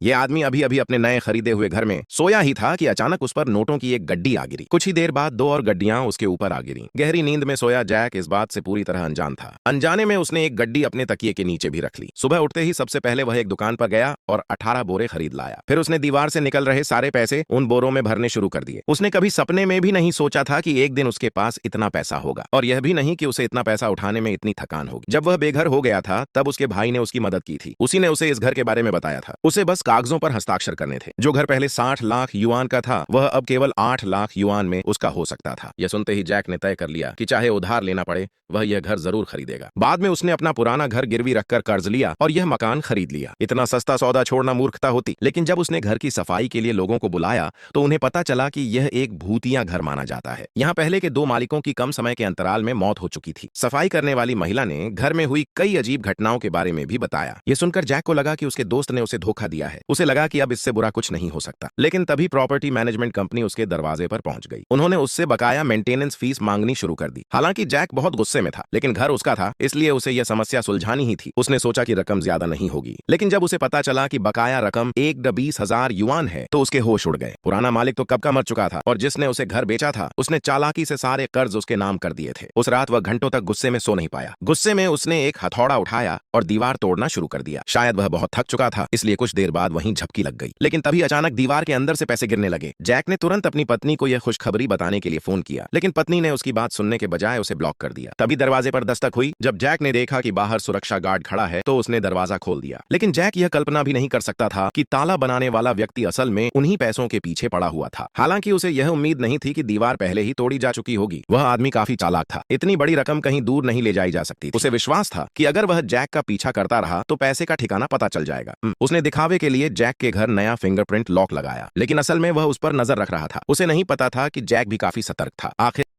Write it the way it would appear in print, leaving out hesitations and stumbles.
ये आदमी अभी अभी अपने नए खरीदे हुए घर में सोया ही था कि अचानक उस पर नोटों की एक गड्डी आ गिरी। कुछ ही देर बाद दो और गड्डियां उसके ऊपर आ गिरी। गहरी नींद में सोया जैक इस बात से पूरी तरह अनजान था। अनजाने में उसने एक गड्डी अपने तकिए के नीचे भी रख ली। सुबह उठते ही सबसे पहले वह एक दुकान पर गया और 18 बोरे खरीद लाया। फिर उसने दीवार से निकल रहे सारे पैसे उन बोरों में भरने शुरू कर दिए। उसने कभी सपने में भी नहीं सोचा था कि एक दिन उसके पास इतना पैसा होगा, और यह भी नहीं कि उसे इतना पैसा उठाने में इतनी थकान होगी। जब वह बेघर हो गया था तब उसके भाई ने उसकी मदद की थी। उसी ने उसे इस घर के बारे में बताया था। उसे बस कागजों पर हस्ताक्षर करने थे। जो घर पहले 60 लाख युआन का था वह अब केवल 8 लाख युआन में उसका हो सकता था। यह सुनते ही जैक ने तय कर लिया कि चाहे उधार लेना पड़े वह यह घर जरूर खरीदेगा। बाद में उसने अपना पुराना घर गिरवी रखकर कर्ज लिया और यह मकान खरीद लिया। इतना सस्ता सौदा छोड़ना मूर्खता होती, लेकिन जब उसने घर की सफाई के लिए लोगों को बुलाया तो उन्हें पता चला कि यह एक भूतिया घर माना जाता है। यहाँ पहले के 2 मालिकों की कम समय के अंतराल में मौत हो चुकी थी। सफाई करने वाली महिला ने घर में हुई कई अजीब घटनाओं के बारे में भी बताया। यह सुनकर जैक को लगा कि उसके दोस्त ने उसे धोखा दिया है। उसे लगा कि अब इससे बुरा कुछ नहीं हो सकता, लेकिन तभी प्रॉपर्टी मैनेजमेंट कंपनी उसके दरवाजे पर पहुंच गई। उन्होंने उससे बकाया मेंटेनेंस फीस मांगनी शुरू कर दी। हालांकि जैक बहुत गुस्से में था, लेकिन घर उसका था, इसलिए उसे यह समस्या सुलझानी ही थी। उसने सोचा कि रकम ज्यादा नहीं होगी, लेकिन जब उसे पता चला कि बकाया रकम 1,20,000 युआन है तो उसके होश उड़ गए। पुराना मालिक तो कब का मर चुका था और जिसने उसे घर बेचा था उसने चालाकी से सारे कर्ज उसके नाम कर दिए थे। उस रात वह घंटों तक गुस्से में सो नहीं पाया। गुस्से में उसने एक हथौड़ा उठाया और दीवार तोड़ना शुरू कर दिया। शायद वह बहुत थक चुका था, इसलिए कुछ देर बाद वहीं झपकी लग गई। लेकिन तभी अचानक दीवार के अंदर से पैसे गिरने लगे। जैक ने तुरंत अपनी पत्नी को यह खुशखबरी बताने के लिए फोन किया, लेकिन पत्नी ने उसकी बात सुनने के बजाय उसे ब्लॉक कर दिया। तभी दरवाजे पर दस्तक हुई। जब जैक ने देखा कि बाहर सुरक्षा गार्ड खड़ा है तो उसने दरवाजा खोल दिया। लेकिन जैक यह कल्पना भी नहीं कर सकता था कि ताला बनाने वाला व्यक्ति असल में उन्हीं पैसों के पीछे पड़ा हुआ था। हालांकि उसे यह उम्मीद नहीं थी कि दीवार पहले ही तोड़ी जा चुकी होगी। वह आदमी काफी चालाक था। इतनी बड़ी रकम कहीं दूर नहीं ले जाई जा सकती। उसे विश्वास था कि अगर वह जैक का पीछा करता रहा तो पैसे का ठिकाना पता चल जाएगा। उसने दिखावे के लिए जैक के घर नया फिंगरप्रिंट लॉक लगाया, लेकिन असल में वह उस पर नजर रख रहा था। उसे नहीं पता था कि जैक भी काफी सतर्क था। आखिर